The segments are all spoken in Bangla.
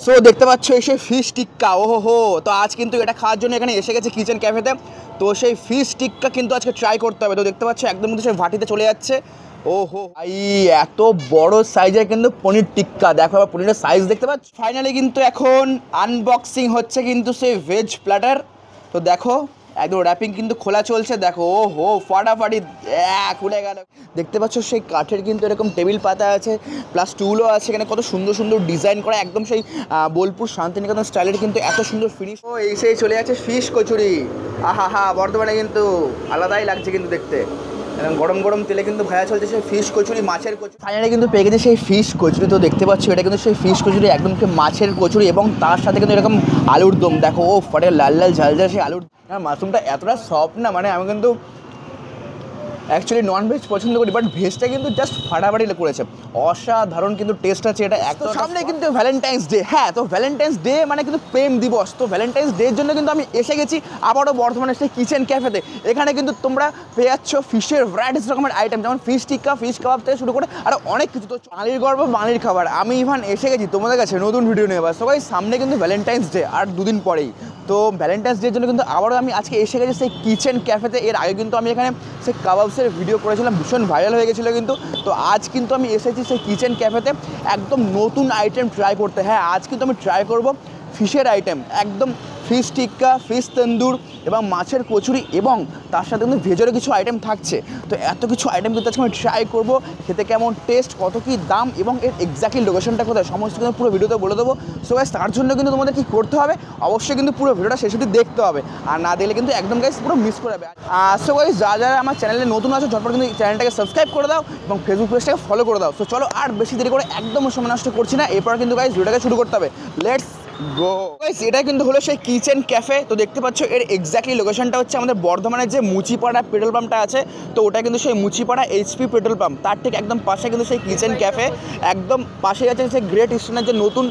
সো দেখতে পাচ্ছ এসে ফিশ টিক্কা, ওহো হো। তো আজ কিন্তু এটা খাওয়ার জন্য এখানে এসে গেছে কিচেন ক্যাফেতে। তো সেই ফিশ টিক্কা কিন্তু আজকে ট্রাই করতে হবে। তো দেখতে পাচ্ছ একদম কিন্তু সেই ভাটিতে চলে যাচ্ছে। ওহো ভাই, এত বড় সাইজের কিন্তু পনির টিক্কা, দেখো পনিরের সাইজ দেখতে পাচ্ছ। ফাইনালি কিন্তু এখন আনবক্সিং হচ্ছে কিন্তু সেই ভেজ প্ল্যাটার। তো দেখো একদম র্যাপিং কিন্তু খোলা চলছে, দেখো ও হো ফাটাফাটি খুলে গেল। দেখতে পাচ্ছ সেই কাঠের কিন্তু এরকম টেবিল পাতা আছে, প্লাস টুলও আছে এখানে, কত সুন্দর সুন্দর ডিজাইন করা, একদম সেই বোলপুর শান্তিনিকেতন স্টাইলের কিন্তু এত সুন্দর ফিনিশ। ও এই সেই চলে যাচ্ছে ফিশ কচুরি, আহা হা, বর্তমানে কিন্তু আলাদাই লাগছে কিন্তু দেখতে। গরম গরম তেলে কিন্তু ভাজা চলছে সেই ফিশ কচুরি, মাছের কচুরি। ফাইনালি কিন্তু পেয়ে গেছে সেই ফিশ কচুরি। তো দেখতে পাচ্ছ এটা কিন্তু সেই ফিশ কচুরি, একদম মাছের কচুরি, এবং তার সাথে কিন্তু এরকম আলুর দম, দেখো ও ফটে লাল লাল ঝাল ঝাল সেই আলুর। মাশরুমটা এতটা সফট না, মানে আমি কিন্তু অ্যাকচুয়ালি নন ভেজ পছন্দ করি, বাট ভেজটা কিন্তু জাস্ট ফাটাফাটি করেছে, অসাধারণ কিন্তু টেস্ট আছে এটা। একদম সামনে কিন্তু ভ্যালেন্টাইন্স ডে, হ্যাঁ, তো ভ্যালেন্টাইন্স ডে মানে কিন্তু প্রেম দিবস। তো ভ্যালেন্টাইন্স ডের জন্য কিন্তু আমি এসে গেছি আবারও বর্ধমানে সেই কিচেন ক্যাফেতে। এখানে কিন্তু তোমরা পেয়ে যাচ্ছ ফিশের ভ্যারাইটিস রকমের আইটেম, যেমন ফিশ টিক্কা, ফিশ কাবাব থেকে শুরু করে আরও অনেক কিছু। তো বাঙালির গর্ব, বাঙালির খাবার। আমি ইভান এসে গেছি তোমাদের কাছে নতুন ভিডিও নিয়ে। বাস সবাই, সামনে কিন্তু ভ্যালেন্টাইন্স ডে আর দুদিন পরেই। তো ভ্যালেন্টাইন্স ডের জন্য কিন্তু আবারও আমি আজকে এসে গেছি সেই কিচেন ক্যাফেতে। এর আগে কিন্তু আমি এখানে সেই কাবাবসের ভিডিও করেছিলাম, ভীষণ ভাইরাল হয়ে গেছিলো কিন্তু। তো আজ কিন্তু আমি এসেছি সেই কিচেন ক্যাফেতে একদম নতুন আইটেম ট্রাই করতে। হ্যাঁ, আজ কিন্তু আমি ট্রাই করব ফিশের আইটেম, একদম ফিশ টিক্কা, ফিশ তন্দুর এবং মাছের কচুরি, এবং তার সাথে কিন্তু ভেজেরও কিছু আইটেম থাকছে। তো এত কিছু আইটেম কিন্তু আজকে আমি ট্রাই করবো, খেতে কেমন টেস্ট, কত কী দাম, এবং এর এক্স্যাক্টলি লোকেশনটা কোথায়, সমস্ত কিন্তু পুরো ভিডিওতে বলে দেবো। সো গাইস, তার জন্য কিন্তু তোমাদের কী করতে হবে, অবশ্যই কিন্তু পুরো ভিডিওটা শেষ অবধি দেখতে হবে, আর না দেখলে কিন্তু একদম গাইস পুরো মিস করে যাবে। সো গাইস, যারা আমার চ্যানেলে নতুন আছো ঝটপট কিন্তু চ্যানেলটাকে সাবস্ক্রাইব করে দাও এবং ফেসবুক পেজটাকে ফলো করে দাও। সো চলো আর বেশি দেরি করে একদম সময় নষ্ট করছি না, এরপর কিন্তু গাইস ভিডিওটাকে শুরু করতে হবে। Let's go guys. এটা কিন্তু হলো সেই কিচেন ক্যাফে। তো দেখতে পাচ্ছ এর এক্স্যাক্টলি লোকেশনটা হচ্ছে আমাদের বর্ধমানের যে মুচিপাড়া পেট্রোল পাম্পটা আছে, তো ওটা কিন্তু সেই মুচিপাড়া এইচপি পেট্রোল পাম্প, তার ঠিক একদম পাশে কিন্তু সেই কিচেন ক্যাফে। একদম পাশে আছে সেই গ্রেট ইস্টার্নের যে নতুন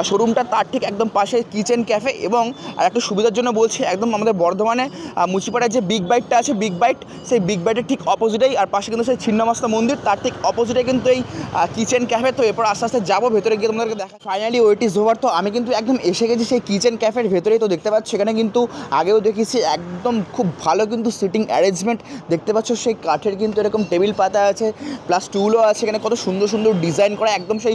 শোরুমটা, তার ঠিক একদম পাশে কিচেন ক্যাফে। এবং আর একটু সুবিধার জন্য বলছি, একদম আমাদের বর্ধমানে মুচিপাড়ায় যে বিগ বাইটটা আছে, বিগ বাইট, সেই বিগ বাইটের ঠিক অপোজিটেই, আর পাশে কিন্তু সেই ছিন্নমস্তা মন্দির, তার ঠিক অপোজিটে কিন্তু এই কিচেন ক্যাফে। তো এরপর আস্তে আস্তে যাবো ভেতরে গিয়ে তোমাদেরকে দেখা। Finally wait is over. তো আমি কিন্তু একদম এসে গেছি সেই কিচেন ক্যাফের ভেতরেই। তো দেখতে পাচ্ছ এখানে কিন্তু আগেও দেখেছি একদম খুব ভালো কিন্তু সিটিং অ্যারেঞ্জমেন্ট। দেখতে পাচ্ছ সেই কাঠের কিন্তু এরকম টেবিল পাতা আছে, প্লাস টুলও আছে এখানে, কত সুন্দর সুন্দর ডিজাইন করা, একদম সেই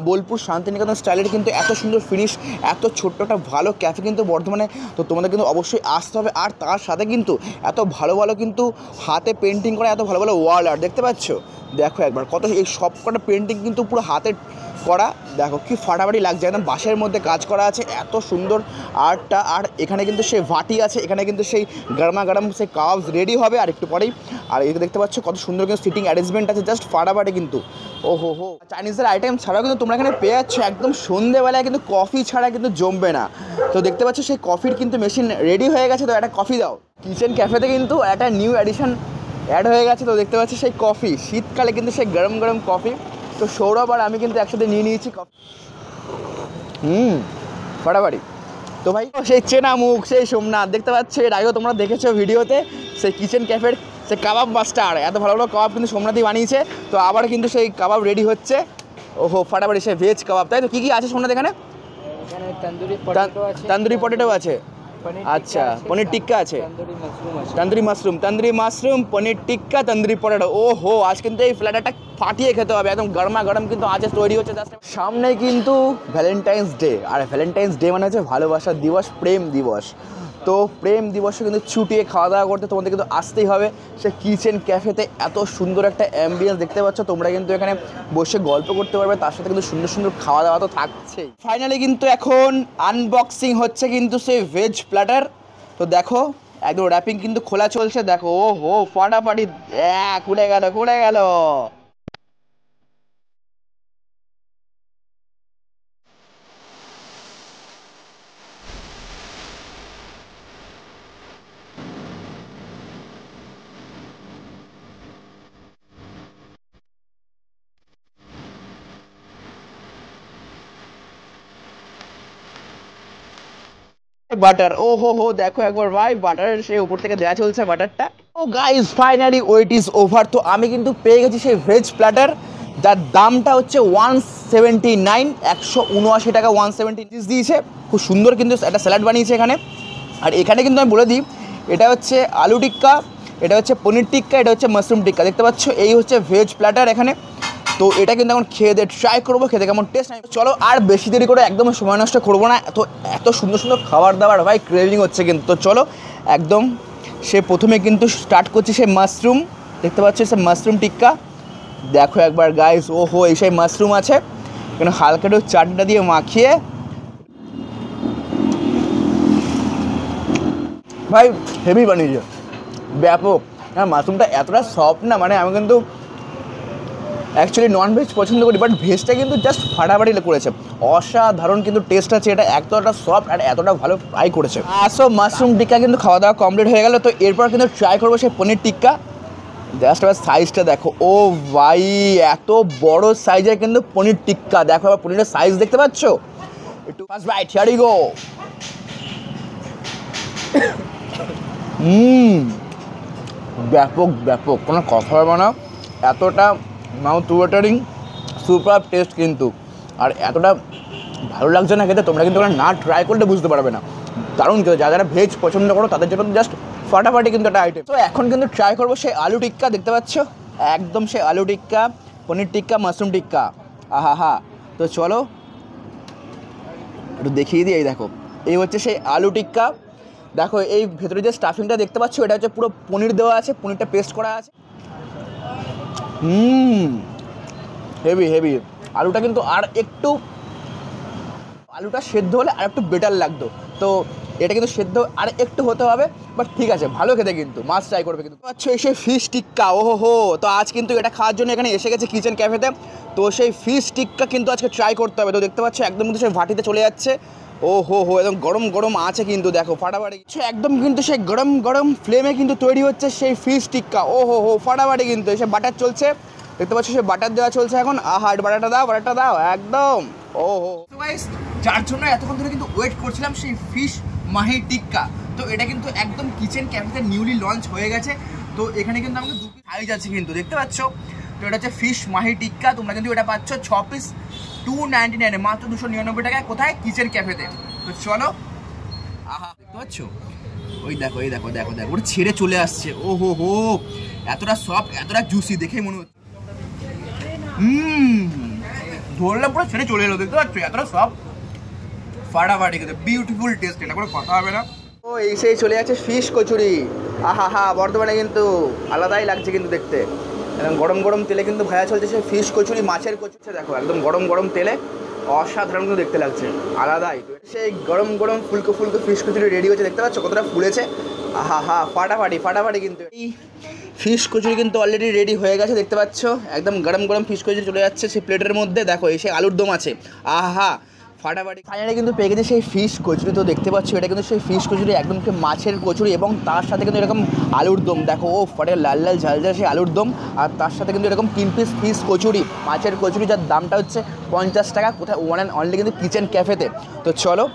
বোলপুর শান্তিনিকেতন স্টাইলের কিন্তু এত সুন্দর ফিনিশ, এত ছোট্ট একটা ভালো ক্যাফে কিন্তু বর্ধমানে। তো তোমাদের কিন্তু অবশ্যই আসতে হবে। আর তার সাথে কিন্তু এত ভালো ভালো কিন্তু হাতে পেন্টিং করা, এত ভালো ভালো ওয়াল আর্ট দেখতে পাচ্ছ, দেখো একবার কত, এই সব কটা পেন্টিং কিন্তু পুরো হাতে করা, দেখো কি ফাটাফাটি লাগছে, একদম বাঁশের মধ্যে কাজ করা আছে, এত সুন্দর আর্টটা। আর এখানে কিন্তু সেই ভাটি আছে, এখানে কিন্তু সেই গরমা গরম সেই কাবাবস রেডি হবে আর একটু পরেই। আর এই দেখতে পাচ্ছ কত সুন্দর কিন্তু সিটিং অ্যারেঞ্জমেন্ট আছে, জাস্ট ফাটাফাটি কিন্তু। ও হো হো, চাইনিজের আইটেম ছাড়াও কিন্তু তোমরা এখানে পেয়ে যাচ্ছ একদম সন্ধেবেলায় কিন্তু কফি ছাড়া কিন্তু জমবে না। তো দেখতে পাচ্ছ সেই কফির কিন্তু মেশিন রেডি হয়ে গেছে, তো একটা কফি দাও। কিচেন ক্যাফেতে কিন্তু একটা নিউ এডিশন অ্যাড হয়ে গেছে। তো দেখতে পাচ্ছি সেই কফি, শীতকালে কিন্তু সেই গরম গরম কফি। তো সৌরভ আর আমি কিন্তু একসাথে নিয়ে নিয়েছি কফি। ফাটাফাটি। তো ভাই সেই চেনা মুখ, সেই সোমনাথ, দেখতে পাচ্ছ এর আগেও তোমরা দেখেছো ভিডিওতে সেই কিচেন ক্যাফের সেই কাবাব মাস্টার, এত ভালো ভালো কাবাব কিন্তু সোমনাথই বানিয়েছে। তো আবার কিন্তু সেই কাবাব রেডি হচ্ছে, ওহো ফাটাফাটি সেই ভেজ কাবাব। তাই তো কী কী আছে সোমনাথ এখানে? তন্দুরি পটেটো আছে, আচ্ছা, পনির টিক্কা আছে, তন্দুরি মাশরুম, পনির টিক্কা, তন্দুরি পটেটো। ও হো, আজ কিন্তু এই ফ্ল্যাটারটা ফাটিয়ে খেতে হবে, একদম গরমা গরম কিন্তু আজ তৈরি হচ্ছে। সামনে কিন্তু ভ্যালেন্টাইন্স ডে, আর ভ্যালেন্টাইন্স ডে মানে হচ্ছে ভালোবাসার দিবস, প্রেম দিবস। তো প্রেম দিবসে কিন্তু ছুটিয়ে খাওয়া দাওয়া করতে তোমাদের কিন্তু আসতেই হবে সে কিচেন ক্যাফেতে। এত সুন্দর একটা অ্যাম্বিয়েন্স দেখতে পাচ্ছ, তোমরা কিন্তু এখানে বসে গল্প করতে পারবে, তার সাথে কিন্তু সুন্দর সুন্দর খাওয়া দাওয়া তো থাকছেই। ফাইনালি কিন্তু এখন আনবক্সিং হচ্ছে কিন্তু সেই ভেজ প্ল্যাটার। তো দেখো একদম র্যাপিং কিন্তু খোলা চলছে, দেখো ও হো ফাটাফাটি খুলে গেল খুলে গেল। বাটার, ও হো হো, দেখো একবার ভাই বাটারের সেই উপর থেকে দেওয়া চলছে বাটারটা। Oh guys, finally wait is over. তো আমি কিন্তু পেয়ে গেছি সেই ভেজ প্ল্যাটার। যার দামটা হচ্ছে 179, 179 টাকা 170 দিয়েছে। খুব সুন্দর কিন্তু একটা স্যালাড বানিয়েছে এখানে। আর এখানে কিন্তু আমি বলে দিই, এটা হচ্ছে আলু টিক্কা, এটা হচ্ছে পনির টিক্কা, এটা হচ্ছে মাশরুম টিক্কা। দেখতে পাচ্ছ এই হচ্ছে ভেজ প্ল্যাটার এখানে। তো এটা কিন্তু এখন খেয়ে দিয়ে ট্রাই করবো, খেতে কেমন টেস্ট। চলো আর বেশি দেরি করে একদম সময় নষ্ট করবো না। এত সুন্দর সুন্দর খাবার দাবার ভাই, ক্রেভিং হচ্ছে কিন্তু। তো চলো একদম সে প্রথমে কিন্তু স্টার্ট করছি সে মাশরুম। দেখতে পাচ্ছ সে মাশরুম টিক্কা, দেখো একবার গাইস। ওহো, এই সেই মাশরুম আছে এখানে, হালকা একটু চাটটা দিয়ে মাখিয়ে ভাই হেভি বানিয়েছে, ব্যাপক। হ্যাঁ, মাশরুমটা এতটা সফট না, মানে আমি কিন্তু অ্যাকচুয়ালি ননভেজ পছন্দ করি, বাট ভেজটা কিন্তু জাস্ট ফাটাফাটি করেছে। অসাধারণ কিন্তু টেস্ট আছে, এটা এতটা সফট আর এতটা ভালো ফ্রাই করেছে। সো মাশরুম টিক্কা কিন্তু খাওয়া দাওয়া কমপ্লিট হয়ে গেল। তো এরপর কিন্তু ট্রাই করবো সেই পনির টিক্কা। জাস্ট আবার সাইজটা দেখো, ও ভাই এত বড় সাইজের কিন্তু পনির টিক্কা। দেখো আবার পনিরের সাইজ দেখতে পাচ্ছ একটু। First bite, here we go. ব্যাপক ব্যাপক, কোনো কথা হবে না। এতটা মাউথ ওয়াটারিং সুপার টেস্ট কিন্তু, আর এতটা ভালো লাগছে না খেতে, তোমরা কিন্তু না ট্রাই করলে বুঝতে পারবে না। দারুণ কিন্তু, যারা ভেজ পছন্দ করো তাদের জন্য জাস্ট ফাটাফাটি কিন্তু একটা আইটেম। তো এখন কিন্তু ট্রাই করবো সেই আলু টিক্কা। দেখতে পাচ্ছ একদম সেই আলু টিক্কা, পনির টিক্কা, মাশরুম টিক্কা। আহা হা। তো চলো একটু দেখিয়ে দিই। এই দেখো, এই হচ্ছে সেই আলু টিক্কা। দেখো এই ভেতরে যে স্টাফিংটা দেখতে পাচ্ছ, এটা হচ্ছে পুরো পনির দেওয়া আছে, পনিরটা পেস্ট করা আছে। Heavy heavy. আলুটা কিন্তু আর একটু, আলুটা সেদ্ধ হলে আর একটু বেটার লাগতো। তো এটা কিন্তু সেদ্ধ আর একটু হতে হবে, বাট ঠিক আছে, ভালো খেতে কিন্তু। মাছ ট্রাই করবে কিন্তু। আচ্ছা, এসে ফিশ টিক্কা, ওহো হো। তো আজ কিন্তু এটা খাওয়ার জন্য এখানে এসে গেছে কিচেন ক্যাফেতে। তো সেই ফিশ টিক্কা কিন্তু আজকে ট্রাই করতে হবে। তো দেখতে পাচ্ছ একদম কিন্তু সেই ভাটিতে চলে যাচ্ছে। ও হো হো, একদম গরম গরম আছে কিন্তু, দেখো ফাটাফাটি। একদম কিন্তু সেই গরম গরম ফ্লেমে কিন্তু তৈরি হচ্ছে সেই ফিশ টিক্কা। ও হো হো, ফাটাফাটি কিন্তু। এসে বাটার চলছে, দেখতে পাচ্ছ সেই বাটার দেওয়া চলছে এখন। আহা, বাটারটা দাও, বাটারটা দাও একদম। ও হো গাইস, যার জন্য এতক্ষণ ধরে কিন্তু ওয়েট করছিলাম সেই ফিশ মাহি টিক্কা। তো এটা কিন্তু একদম কিচেন ক্যাফেতে নিউলি লঞ্চ হয়ে গেছে। তো এখানে কিন্তু আমাকে 2 পিস সাইজ আছে কিন্তু, দেখতে পাচ্ছ। তো এটা হচ্ছে ফিশ মাহি টিক্কা। তোমরা কিন্তু এটা পাচ্ছ 6 পিস 299, মাত্র 299 টাকায়। কোথায়? কিচেন ক্যাফেতে। তো চলো। আহা, দেখতে পাচ্ছ, ওই দেখো, এই দেখো দেখো দেখো, ওটা ছেড়ে চলে আসছে। ও হো হো, এতটা সফট, এতটা জুসি, দেখে মনে হচ্ছে। ধরলাম পুরো ছেড়ে চলে এলো, দেখতে পাচ্ছ এতটা সফট, ফাটাফাটি কিন্তু, বিউটিফুল টেস্ট, এটা কোনো কথা হবে না। ও এই সেই চলে যাচ্ছে ফিশ কচুরি। আহা হা, বর্তমানে কিন্তু আলাদাই লাগছে কিন্তু দেখতে। একদম গরম গরম তেলে কিন্তু ভাজা চলছে সেই ফিশ কচুরি, মাছের কচুরি। দেখো একদম গরম গরম তেলে, অসাধারণ কিন্তু দেখতে লাগছে, আলাদাই। সেই গরম গরম ফুলকো ফুলকো ফিশ কচুরি রেডি হচ্ছে, দেখতে পাচ্ছ কতটা ফুলেছে। আহা হা, ফাটাফাটি ফাটাফাটি কিন্তু। এই ফিশ কচুরি কিন্তু অলরেডি রেডি হয়ে গেছে, দেখতে পাচ্ছ একদম গরম গরম ফিশ কচুরি চলে যাচ্ছে সেই প্লেটের মধ্যে। দেখো এই সেই আলুর দম আছে, আহা ফাটাফাটি। ফাইনালি কিন্তু পেয়ে গেছে সেই ফিশ কচুরি। তো দেখতে পাচ্ছ এটা কিন্তু সেই ফিশ কচুরি, একদম মাছের কচুরি, এবং তার সাথে কিন্তু এরকম আলুর দম। দেখো ও ফাটে, লাল লাল ঝাল ঝাল সেই আলুর দম, আর তার সাথে কিন্তু এরকম 3 পিস ফিশ কচুরি, মাছের কচুরি, যার দামটা হচ্ছে 50 টাকা। কোথায়? ওয়ান অ্যান্ড অনলি কিন্তু কিচেন ক্যাফেতে। তো চলো,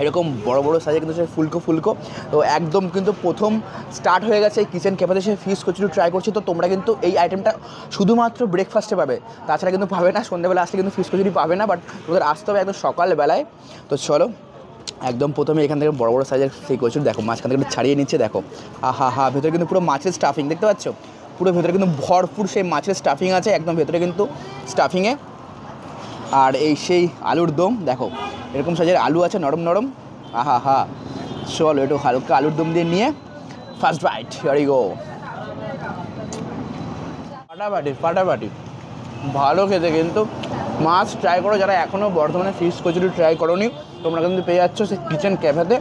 এরকম বড় বড় সাইজে কিন্তু সেই ফুলকো ফুলকো। তো একদম কিন্তু প্রথম স্টার্ট হয়ে গেছে এই কিচেন ক্যাফেতে সেই ফিশ কচুরি ট্রাই করছি। তো তোমরা কিন্তু এই আইটেমটা শুধুমাত্র ব্রেকফাস্টে পাবে, তাছাড়া কিন্তু পাবে না। সন্ধ্যাবেলা আসলে কিন্তু ফিশ কচুরি পাবে না, বাট তোদের আসতে হবে একদম সকালবেলায়। তো চলো, একদম প্রথমে এখান থেকে বড় বড় সাইজের সেই কচুরি দেখো, মাঝখান থেকে ছাড়িয়ে নিচ্ছে। দেখো আহা হা, ভেতরে কিন্তু পুরো মাছের স্টাফিং, দেখতে পাচ্ছ পুরো ভেতরে কিন্তু ভরপুর সেই মাছের স্টাফিং আছে একদম ভেতরে কিন্তু স্টাফিংয়ে। আর এই সেই আলুর দম দেখো, এরকম সাইজের আলু আছে নরম নরম। আহা হা, চলো একটু হালকা আলুর দম দিয়ে নিয়ে first bite, here we go. ফাটাফাটি ফাটাফাটি, ভালো খেতে কিন্তু। মাছ ট্রাই করো, যারা এখনও বর্ধমানে ফিশ কচুরি ট্রাই করোনি, তোমরা কিন্তু পেয়ে যাচ্ছ সেই কিচেন ক্যাফেতে।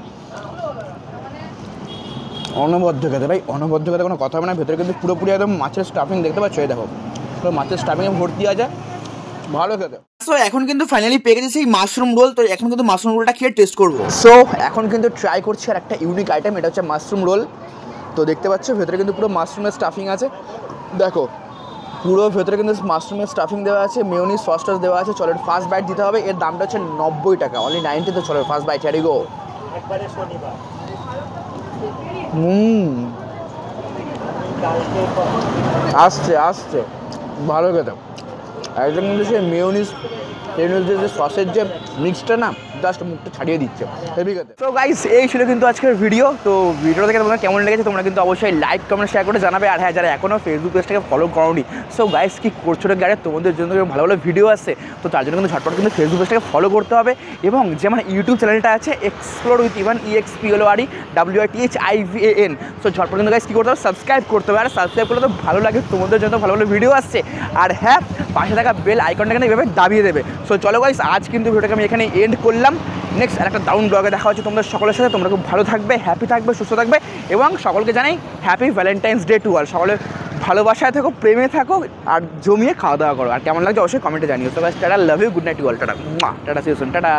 অনবদ্য খেতে ভাই, অনবদ্য খেতে, কোনো কথা হবে না। ভেতরে কিন্তু পুরোপুরি একদম মাছের স্টাফিং, দেখতে পাচ্ছ এই দেখো, পুরো মাছের স্টাফিংয়ে ভর্তি আছে, ভালো খেতে। সো এখন কিন্তু ফাইনালি পেয়ে গেছি সেই মাশরুম রোল। তো এখন কিন্তু মাশরুম রোলটা খেয়ে টেস্ট করবো। সো এখন কিন্তু ট্রাই করছি আর একটা ইউনিক আইটেম, এটা হচ্ছে মাশরুম রোল। তো দেখতে পাচ্ছ ভেতরে কিন্তু পুরো মাশরুমের স্টাফিং আছে, দেখো পুরো ভেতরে কিন্তু মাশরুমের স্টাফিং দেওয়া আছে, মেয়োনিজ সস টস দেওয়া আছে। চলো ফার্স্ট বাইট দিতে হবে, এর দামটা হচ্ছে 90 টাকা, অনলি 90। তো চলো first bite, here we go. আসছে আসছে, ভালো খেতে, একদম কিন্তু সে মেয়োনিজ যে সসের যে মিক্সটা না জাস্ট মুখটা ছাড়িয়ে দিচ্ছে হেভি খেতে। তো গাইস এই ছিল কিন্তু আজকের ভিডিও। তো ভিডিওটা দেখে তোমাদের কেমন লেগেছে তোমরা কিন্তু অবশ্যই লাইক কমেন্ট শেয়ার করে জানাবে। আর হ্যাঁ, যারা এখনও ফেসবুক পেজটাকে ফলো করোনি, সো গাইস কি করছো রে গাড়ি, তোমাদের জন্য ভালো ভালো ভিডিও আসছে, তো তার জন্য কিন্তু ঝটপট কিন্তু ফেসবুক পেজটাকে ফলো করতে হবে। এবং যে আমার ইউটিউব চ্যানেলটা আছে explore with Ivan EXPLORE WITHIVAN, so ঝটপট কিন্তু গাইস কী করতে হবে, সাবস্ক্রাইব করতে হবে। আর সাবস্ক্রাইব করলে তো ভালো লাগে, তোমাদের জন্য ভালো ভালো ভিডিও আসছে। আর হ্যাঁ, পাশে থাকা বেল আইকনটা কিন্তু এভাবে দাবিয়ে দেবে। সো চলো গাইস, আজ কিন্তু ভিডিওটাকে আমি এখানে এন্ড করলাম। নেক্সট আর একটা দারুণ ব্লগে দেখা হচ্ছে তোমাদের সকলের সাথে। তোমরা খুব ভালো থাকবে, হ্যাপি থাকবে, সুস্থ থাকবে এবং সকলকে জানাই happy Valentine's day to all. সকলে ভালোবাসায় থাকো, প্রেমে থাকো আর জমিয়ে খাওয়া দাওয়া করো। আর কেমন লাগছে অবশ্যই কমেন্টে জানিও। তো guys tata, love you, good night to all, tata tata, see you soon, tata.